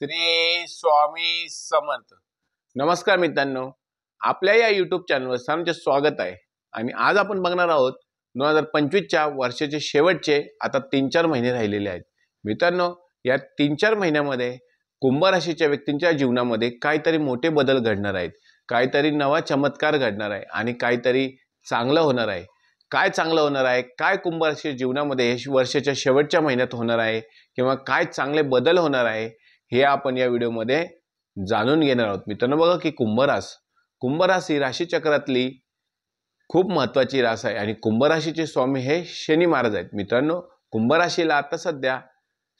श्री स्वामी समर्थ। नमस्कार मित्रांनो, आपल्या या यूट्यूब चॅनलवर सर्वांचे स्वागत आहे। आणि आज आपण बघणार आहोत 2025च्या वर्षाचे शेवटचे आता 3-4 महिने राहिलेले आहेत। मित्रांनो, या 3-4 महिन्यामध्ये कुंभ राशीच्या व्यक्तींच्या जीवनामध्ये काहीतरी मोठे बदल घडणार आहेत, काहीतरी नवा चमत्कार घडणार आहे आणि काहीतरी चांगलं होणार आहे। काय चांगलं होणार आहे, काय कुंभ राशीच्या जीवनामध्ये वर्षाच्या शेवटच्या महिन्यात होणार आहे किंवा काय चांगले बदल होणार आहे हे आपण या व्हिडिओमध्ये जाणून घेणार आहोत। मित्रांनो, बघा की कुंभ राशी राशीचक्रातली खूप महत्त्वाची रास आहे आणि कुंभ राशीचे स्वामी हे शनी महाराज आहेत। मित्रांनो, कुंभ राशीला आता सध्या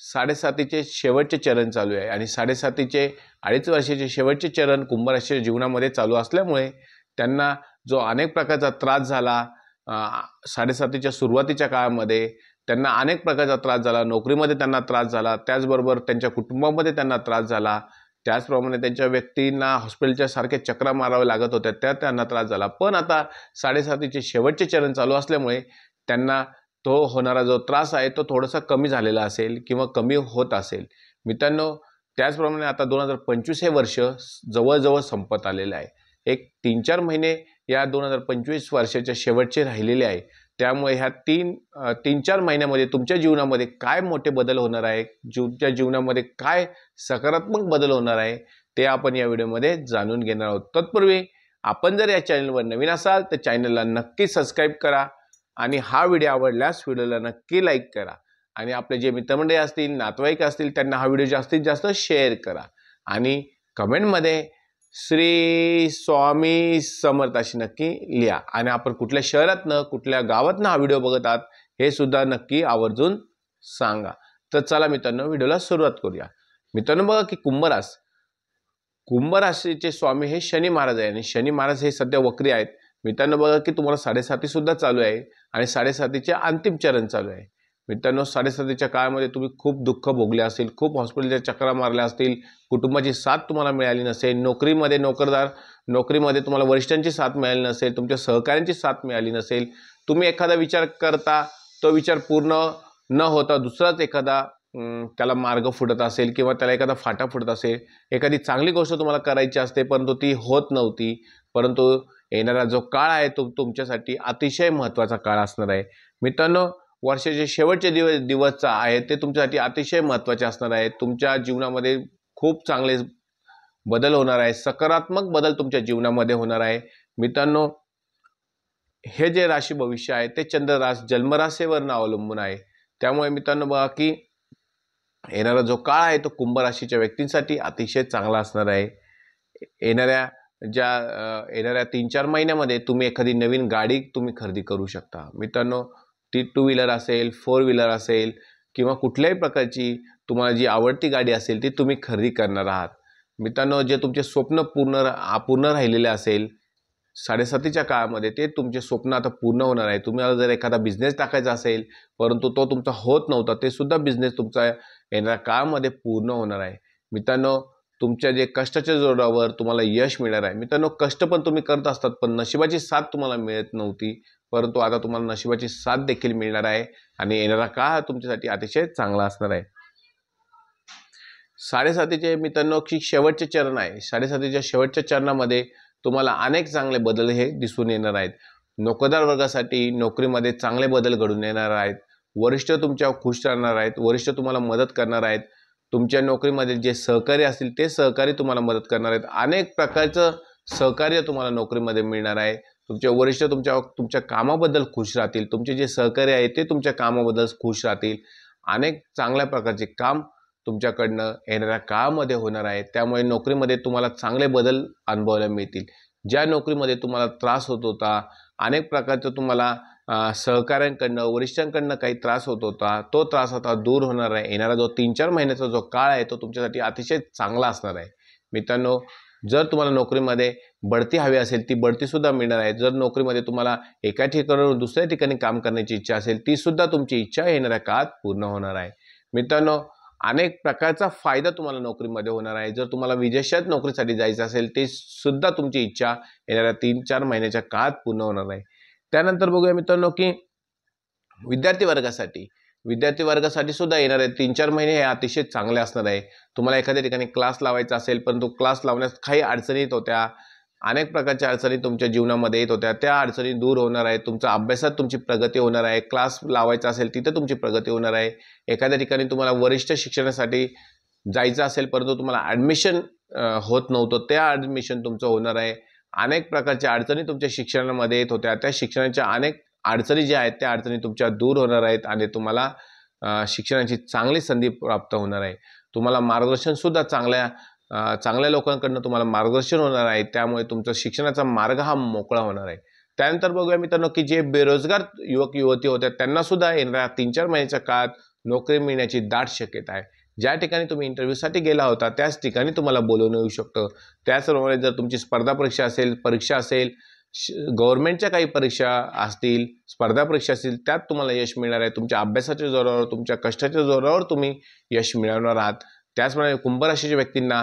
7.5चे शेवटचे चरण चालू आहे आणि 7.5चे 2.5 वर्षाचे शेवटचे चरण कुंभ राशीच्या जीवनामध्ये चालू असल्यामुळे त्यांना जो अनेक प्रकारचा त्रास झाला 7.5च्या सुरुवातीच्या काळामध्ये त्यांना अनेक प्रकारचा त्रास झाला, नोकरीमध्ये त्यांना त्रास झाला, त्याचबरोबर त्यांच्या कुटुंबामध्ये त्यांना त्रास झाला, त्याचप्रमाणे त्यांच्या व्यक्तींना हॉस्पिटलच्या सारखे चक्रा मारावे लागत होत्या, त्यांना त्रास झाला। पण आता 7.5चे शेवटचे चरण चालू असल्यामुळे त्यांना तो होणारा जो त्रास आहे तो थोडासा कमी झालेला असेल किंवा कमी होत असेल। मित्रांनो, त्याचप्रमाणे आता 2025 हे वर्ष जवळजवळ संपत आलेले आहे। एक 3-4 महिने या 2025 वर्षाच्या शेवटचे राहिलेले आहे। त्यामुळे ह्या 3-4 महिन्यामध्ये तुमच्या जीवनामध्ये काय मोठे बदल होणार आहे, तुमच्या जीवनामध्ये काय सकारात्मक बदल होणार आहे ते आपण या व्हिडिओमध्ये जाणून घेणार आहोत। तत्पूर्वी आपण जर या चॅनलवर नवीन असाल तर चॅनलला नक्की सबस्क्राईब करा आणि हा व्हिडिओ आवडल्यास व्हिडिओला नक्की लाईक करा आणि आपले जे मित्रमंडळी असतील, नातेवाईक असतील त्यांना हा व्हिडिओ जास्तीत जास्त शेअर करा आणि कमेंटमध्ये श्री स्वामी समर्थ अशी नक्की लिहा। आणि आपण कुठल्या शहरातनं कुठल्या गावातनं हा व्हिडिओ बघत आहात हे सुद्धा नक्की आवर्जून सांगा। तर चला मित्रांनो, व्हिडिओला सुरुवात करूया। मित्रांनो, बघा की कुंभ राशीचे स्वामी हे शनी महाराज आहे आणि शनी महाराज हे सध्या वक्री आहेत। मित्रांनो, बघा की तुम्हाला 7.5 सुद्धा चालू आहे आणि 7.5चे अंतिम चरण चालू आहे। मित्रांनो, 7.5च्या काळामध्ये तुम्ही खूप दुःख भोगले असेल, खूप हॉस्पिटलच्या चक्रा मारल्या असतील, कुटुंबाची साथ तुम्हाला मिळाली नसेल, नोकरीमध्ये तुम्हाला वरिष्ठांची साथ मिळाली नसेल, तुमच्या सहकाऱ्यांची साथ मिळाली नसेल, तुम्ही एखादा विचार करता तो विचार पूर्ण न होता दुसराच एखादा त्याला मार्ग फुटत असेल किंवा त्याला एखादा फाटा फुटत असेल, एखादी चांगली गोष्ट तुम्हाला करायची असते परंतु ती होत नव्हती, परंतु येणारा जो काळ आहे तो तुमच्यासाठी अतिशय महत्त्वाचा काळ असणार आहे। मित्रांनो, वर्षाचे शेवटचे दिवस आहेत ते तुमच्यासाठी अतिशय महत्त्वाचे असणार आहेत। तुमच्या जीवनामध्ये खूप चांगले बदल होणार आहे, सकारात्मक बदल तुमच्या जीवनामध्ये होणार आहे। मित्रांनो, हे जे राशी भविष्य आहे ते चंद्ररास जन्मराशीवर अवलंबून आहे। त्यामुळे मित्रांनो, बघा की येणारा जो काळ आहे तो कुंभ राशीच्या व्यक्तींसाठी अतिशय चांगला असणार आहे। येणाऱ्या 3-4 महिन्यामध्ये तुम्ही एखादी नवीन गाडी तुम्ही खरेदी करू शकता। मित्रांनो, ती 2 व्हीलर असेल, 4 व्हीलर असेल किंवा कुठल्याही प्रकारची तुम्हाला जी आवडती गाडी असेल ती तुम्ही खरेदी करणार आहात। मित्रांनो, जे तुमचे स्वप्न पूर्ण राहिलेले असेल 7.5च्या काळामध्ये ते तुमचे स्वप्न आता पूर्ण होणार आहे। तुम्हाला जर एखादा बिझनेस टाकायचा असेल परंतु तो तुमचा होत नव्हता, ते सुद्धा बिझनेस तुमचा येणाऱ्या काळामध्ये पूर्ण होणार आहे। मित्रांनो, तुमच्या जे कष्टाच्या जोरावर तुम्हाला यश मिळणार आहे। मित्रांनो, कष्ट पण तुम्ही करत असतात पण नशिबाची साथ तुम्हाला मिळत नव्हती, परंतु आता तुम्हाला नशिबाची साथ देखील मिळणार आहे आणि येणारा काळ तुमच्यासाठी अतिशय चांगला असणार आहे। 7.5चे मित्रांनो शेवटचे चरण आहे। 7.5च्या शेवटच्या चरणामध्ये तुम्हाला अनेक चांगले बदल हे दिसून येणार आहेत। नोकरदार वर्गासाठी नोकरीमध्ये चांगले बदल घडून येणार आहेत। वरिष्ठ तुमच्यावर खुश राहणार आहेत, वरिष्ठ तुम्हाला मदत करणार आहेत। तुमच्या नोकरीमध्ये जे सहकारी असतील ते सहकारी तुम्हाला मदत करणार आहेत। अनेक प्रकारचं सहकार्य तुम्हाला नोकरीमध्ये मिळणार आहे। तुमचे वरिष्ठ तुमच्या कामाबद्दल खुश राहतील, तुमचे जे सहकारी आहेत ते तुमच्या कामाबद्दल खुश राहतील। अनेक चांगल्या प्रकारचे काम तुमच्याकडनं येणाऱ्या काळामध्ये होणार आहे। त्यामुळे नोकरीमध्ये तुम्हाला चांगले बदल अनुभवायला मिळतील। ज्या नोकरीमध्ये तुम्हाला त्रास होत होता, अनेक प्रकारचं तुम्हाला सहकाऱ्यांकडनं वरिष्ठांकडनं काही त्रास होत होता, तो त्रास आता दूर होणार आहे। येणारा जो 3-4 महिन्याचा जो काळ आहे तो तुमच्यासाठी अतिशय चांगला असणार आहे। मित्रांनो, जर तुम्हाला नोकरीमध्ये बढती हवी असेल ती बढती सुद्धा मिळणार आहे। जर नोकरीमध्ये तुम्हाला एका ठिकाणावरून दुसऱ्या ठिकाणी काम करण्याची इच्छा असेल ती सुद्धा तुमची इच्छा येणाऱ्या काळात पूर्ण होणार आहे। मित्रांनो, अनेक प्रकारचा फायदा तुम्हाला नोकरीमध्ये होणार आहे। जर तुम्हाला विदेशात नोकरीसाठी जायचं असेल ते सुद्धा तुमची इच्छा येणाऱ्या 3-4 महिन्याच्या काळात पूर्ण होणार आहे। त्यानंतर बघूया मित्रांनो की विद्यार्थी वर्गासाठी विद्यार्थी वर्गासाठी सुद्धा येणारे 3-4 महिने हे अतिशय चांगले असणार आहे। तुम्हाला एखाद्या ठिकाणी क्लास लावायचा असेल, परंतु क्लास लावण्यास काही अडचणी येत होत्या, अनेक प्रकारच्या अडचणी तुमच्या जीवनामध्ये येत होत्या, त्या अडचणी दूर होणार आहेत। तुमच्या अभ्यासात तुमची प्रगती होणार आहे। क्लास लावायचा असेल तिथे तुमची प्रगती होणार आहे। एखाद्या ठिकाणी तुम्हाला वरिष्ठ शिक्षणासाठी जायचं असेल, परंतु तुम्हाला ॲडमिशन होत नव्हतं, त्या ॲडमिशन तुमचं होणार आहे। अनेक प्रकारच्या अडचणी तुमच्या शिक्षणामध्ये येत होत्या, त्या शिक्षणाच्या अनेक अडचणी ज्या आहेत त्या अडचणी तुमच्या दूर होणार आहेत आणि तुम्हाला शिक्षणाची चांगली संधी प्राप्त होणार आहे। तुम्हाला मार्गदर्शन सुद्धा चांगल्या लोकांकडून तुम्हाला मार्गदर्शन होणार आहे, त्यामुळे तुमचा शिक्षणाचा मार्ग हा मोकळा होणार आहे। त्यानंतर बघूया मित्रांनो की जे बेरोजगार युवक युवती होत्या त्यांना सुद्धा येणाऱ्या 3-4 महिन्याच्या काळात नोकरी मिळण्याची दाट शक्यता आहे। ज्या ठिकाणी तुम्ही इंटरव्ह्यूसाठी गेला होता त्याच ठिकाणी तुम्हाला बोलवणं येऊ शकतं। त्याचप्रमाणे जर तुमची स्पर्धा परीक्षा असेल, गव्हर्नमेंटच्या काही परीक्षा असतील, स्पर्धा परीक्षा असतील, त्यात तुम्हाला यश मिळणार आहे। तुमच्या अभ्यासाच्या जोरावर, तुमच्या कष्टाच्या जोरावर तुम्ही यश मिळवणार आहात। त्याचप्रमाणे कुंभ राशीच्या व्यक्तींना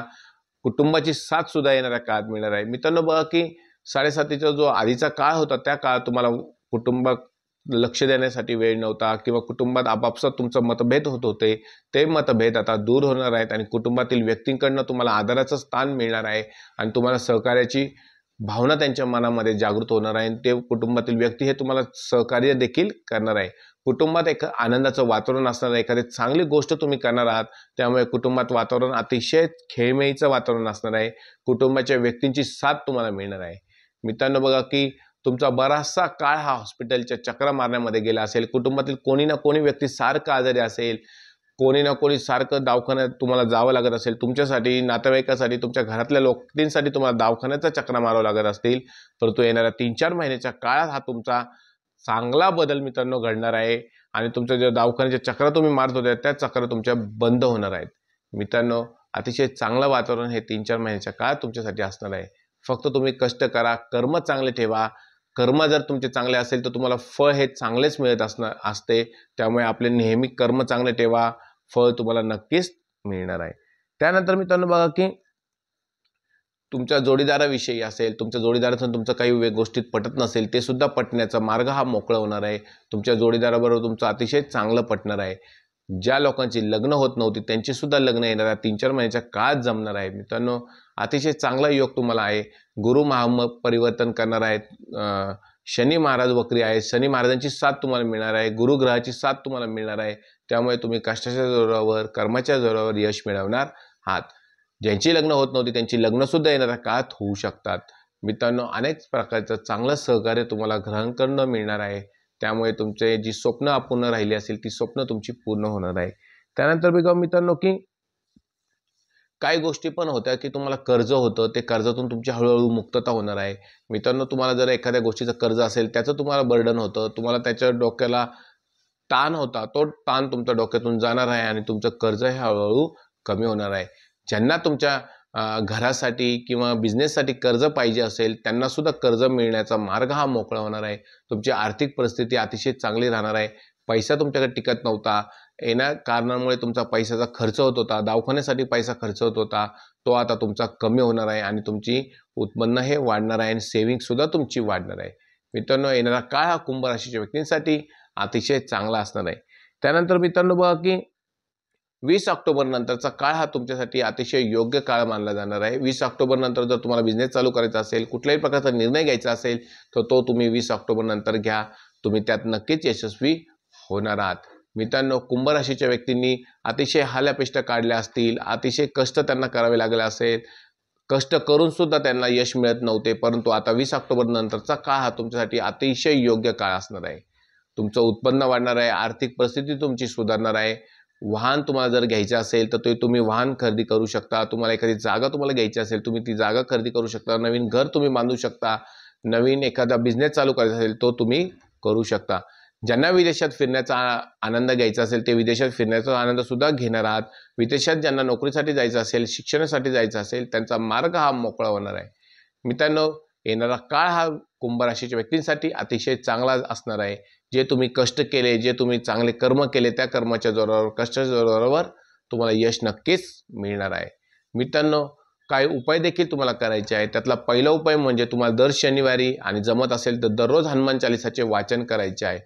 कुटुंबाची साथ सुद्धा येणाऱ्या काळात मिळणार आहे। मित्रांनो बघा की 7.5चा जो आधीचा काळ होता त्या काळात तुम्हाला कुटुंबात लक्ष देण्यासाठी वेळ नव्हता किंवा कुटुंबात आपापसात तुमचं मतभेद होत होते, ते मतभेद आता दूर होणार आहेत आणि कुटुंबातील व्यक्तींकडनं तुम्हाला आदराचं स्थान मिळणार आहे आणि तुम्हाला सहकार्याची भावना त्यांच्या मनामध्ये जागृत होणार आहे। ते कुटुंबातील व्यक्ती हे तुम्हाला सहकार्य देखील करणार आहे। कुटुंबात एक आनंदाचं वातावरण असणार आहे, एखादी चांगली गोष्ट तुम्ही करणार आहात, त्यामुळे कुटुंबात वातावरण अतिशय खेळमेळीचं वातावरण असणार आहे। कुटुंबाच्या व्यक्तींची साथ तुम्हाला मिळणार आहे। मित्रांनो बघा की तुमचा बराचसा काळ हा हॉस्पिटलच्या चक्रा मारण्यामध्ये गेला असेल, कुटुंबातील कोणी ना कोणी व्यक्ती सारखं आजारी असेल, कोणी ना कोणी सारखं दवाखान्यात तुम्हाला जावं लागत असेल, तुमच्यासाठी, नातेवाईकासाठी, तुमच्या घरातल्या लोकांसाठी तुम्हाला दवाखान्याचा चक्रा मारावं लागत असतील, परंतु येणाऱ्या 3-4 महिन्याच्या काळात हा तुमचा चांगला बदल मित्रांनो घडणार आहे आणि तुमच्या ज्या दवाखान्याच्या चक्रा तुम्ही मारत होत्या त्या चक्रा तुमच्या बंद होणार आहेत। मित्रांनो अतिशय चांगलं वातावरण हे 3-4 महिन्याच्या काळात तुमच्यासाठी असणार आहे। फक्त तुम्ही कष्ट करा, कर्म चांगले ठेवा। कर्म जर तुमचे चांगले असेल तर तुम्हाला फळ हे चांगलेच मिळत असते, त्यामुळे आपले नेहमी कर्म चांगले ठेवा, फळ तुम्हाला नक्कीच मिळणार आहे। त्यानंतर मित्रांनो बघा की तुमच्या जोडीदाराविषयी असेल, तुमच्या जोडीदाराचं तुमचं काही गोष्टीत पटत नसेल, ते सुद्धा पटण्याचा मार्ग हा मोकळा होणार आहे। तुमच्या जोडीदाराबरोबर तुमचं अतिशय चांगलं पटणार आहे। ज्या लोकांची लग्न होत नव्हती त्यांची सुद्धा लग्न येणाऱ्या 3-4 महिन्याच्या काळात जमणार आहे। मित्रांनो अतिशय चांगला योग तुम्हाला आहे। गुरु परिवर्तन करणार आहेत, शनी महाराज वक्री आहेत, शनी महाराजांची साथ तुम्हाला मिळणार आहे, गुरुग्रहाची साथ तुम्हाला मिळणार आहे, त्यामुळे तुम्ही कष्टाच्या जोरावर, कर्माच्या जोरावर यश मिळवणार आहात। ज्यांची लग्न होत नव्हती त्यांची लग्न सुद्धा येणाऱ्या काळात होऊ शकतात। मित्रांनो अनेक प्रकारचं चांगलं सहकार्य तुम्हाला ग्रहण करणं मिळणार आहे, त्यामुळे तुमचे जी स्वप्न अपूर्ण राहिली असेल ती स्वप्न तुमची पूर्ण होणार आहे। त्यानंतर बघा मित्रांनो की काही गोष्टी पण होत्या की तुम्हाला कर्ज होतं, ते कर्जातून तुमची हळूहळू मुक्तता होणार आहे। मित्रांनो तुम्हाला जर एखाद्या गोष्टीचं कर्ज असेल, त्याचं तुम्हाला बर्डन होतं, तुम्हाला त्याच्या डोक्याला ताण होता, तो ताण तुमच्या डोक्यातून जाणार आहे आणि तुमचं कर्ज हे हळूहळू कमी होणार आहे। ज्यांना तुमच्या घरासाठी किंवा बिझनेससाठी कर्ज पाहिजे असेल त्यांना सुद्धा कर्ज मिळण्याचा मार्ग हा मोकळा होणार आहे। तुमची आर्थिक परिस्थिती अतिशय चांगली राहणार आहे। पैसा तुमच्याकडे टिकत नव्हता, येण्या कारणामुळे तुमचा पैशाचा खर्च होत होता, दवाखान्यासाठी पैसा खर्च होत होता, तो आता तुमचा कमी होणार आहे आणि तुमची उत्पन्न हे वाढणार आहे आणि सेविंग सुद्धा तुमची वाढणार आहे। मित्रांनो येणारा काळ हा कुंभ राशीच्या व्यक्तींसाठी अतिशय चांगला असणार आहे। त्यानंतर मित्रांनो बघा की 20 ऑक्टोबर नंतरचा काळ हा तुमच्यासाठी अतिशय योग्य काळ मानला जाणार आहे। 20 ऑक्टोबर नंतर जर तुम्हाला बिझनेस चालू करायचा असेल, कुठल्याही प्रकारचा निर्णय घ्यायचा असेल तर तो तुम्ही 20 ऑक्टोबर नंतर घ्या, तुम्ही त्यात नक्कीच यशस्वी होणार आहात। मित्रांनो कुंभ राशीच्या व्यक्तींनी अतिशय हाल्यापेष्टा काढल्या असतील, अतिशय कष्ट त्यांना करावे लागले असेल, कष्ट करून सुद्धा त्यांना यश मिळत नव्हते, परंतु आता 20 ऑक्टोबर नंतरचा काळ हा तुमच्यासाठी अतिशय योग्य काळ असणार आहे। तुमचं उत्पन्न वाढणार आहे, आर्थिक परिस्थिती तुमची सुधारणार आहे। वाहन तुम्हाला जर घ्यायचं असेल तर ते तुम्ही वाहन खरेदी करू शकता, तुम्हाला एखादी जागा तुम्हाला घ्यायची असेल तुम्ही ती जागा खरेदी करू शकता, नवीन घर तुम्ही बांधू शकता, नवीन एखादा बिझनेस चालू करायचा असेल तो तुम्ही करू शकता। ज्यांना विदेशात फिरण्याचा आनंद घ्यायचा असेल ते विदेशात फिरण्याचा आनंद सुद्धा घेणार आहात। विदेशात ज्यांना नोकरीसाठी जायचं असेल, शिक्षणासाठी जायचं असेल त्यांचा मार्ग हा मोकळा होणार आहे। मित्रांनो येणारा काळ हा कुंभ राशीच्या व्यक्तींसाठी अतिशय चांगला असणार आहे। जे तुम्ही कष्ट केले, जे तुम्ही चांगले कर्म केले त्या कर्माच्या जोरावर, कष्टाच्या जोरावर तुम्हाला यश नक्कीच मिळणार आहे। मित्रांनो काही उपाय देखील तुम्हाला करायचे आहे। त्यातला पहिला उपाय म्हणजे तुम्हाला दर शनिवारी आणि जमत असेल तर दररोज हनुमान चालीसाचे वाचन करायचे आहे।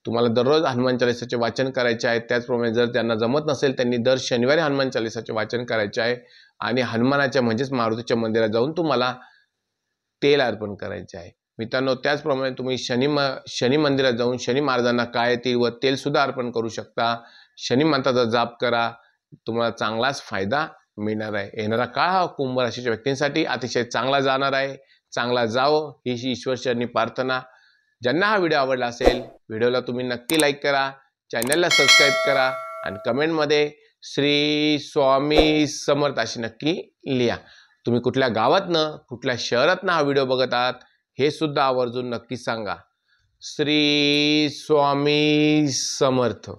तुम्हाला दररोज हनुमान चालीसाचे वाचन करायचे आहे। त्याचप्रमाणे जर त्यांना जमत नसेल त्यांनी दर शनिवारी हनुमान चालीसाचे वाचन करायचे आहे आणि हनुमानाच्या म्हणजेच मारुतीच्या मंदिरात जाऊन तुम्हाला तेल अर्पण करायचे आहे। मित्रांनो, त्याचप्रमाणे तुम्ही शनी मंदिरात जाऊन शनी महाराजांना काळे तीळ व तेल सुद्धा अर्पण करू शकता। शनी मंत्राचा जाप करा, तुम्हाला चांगलाच फायदा मिळणार आहे। येणारा काळ हा कुंभ राशीच्या व्यक्तींसाठी अतिशय चांगला जाणार आहे। चांगला जावो ही ईश्वरचरणी प्रार्थना। ज्यांना हा व्हिडिओ आवडला असेल व्हिडिओला तुम्ही नक्की लाईक करा, चॅनलला सबस्क्राईब करा आणि कमेंटमध्ये श्री स्वामी समर्थ अशी नक्की लिहा। तुम्ही कुठल्या गावातनं कुठल्या शहरातनं हा व्हिडिओ बघत आहात हे सुद्धा आवर्जून नक्की सांगा। श्री स्वामी समर्थ।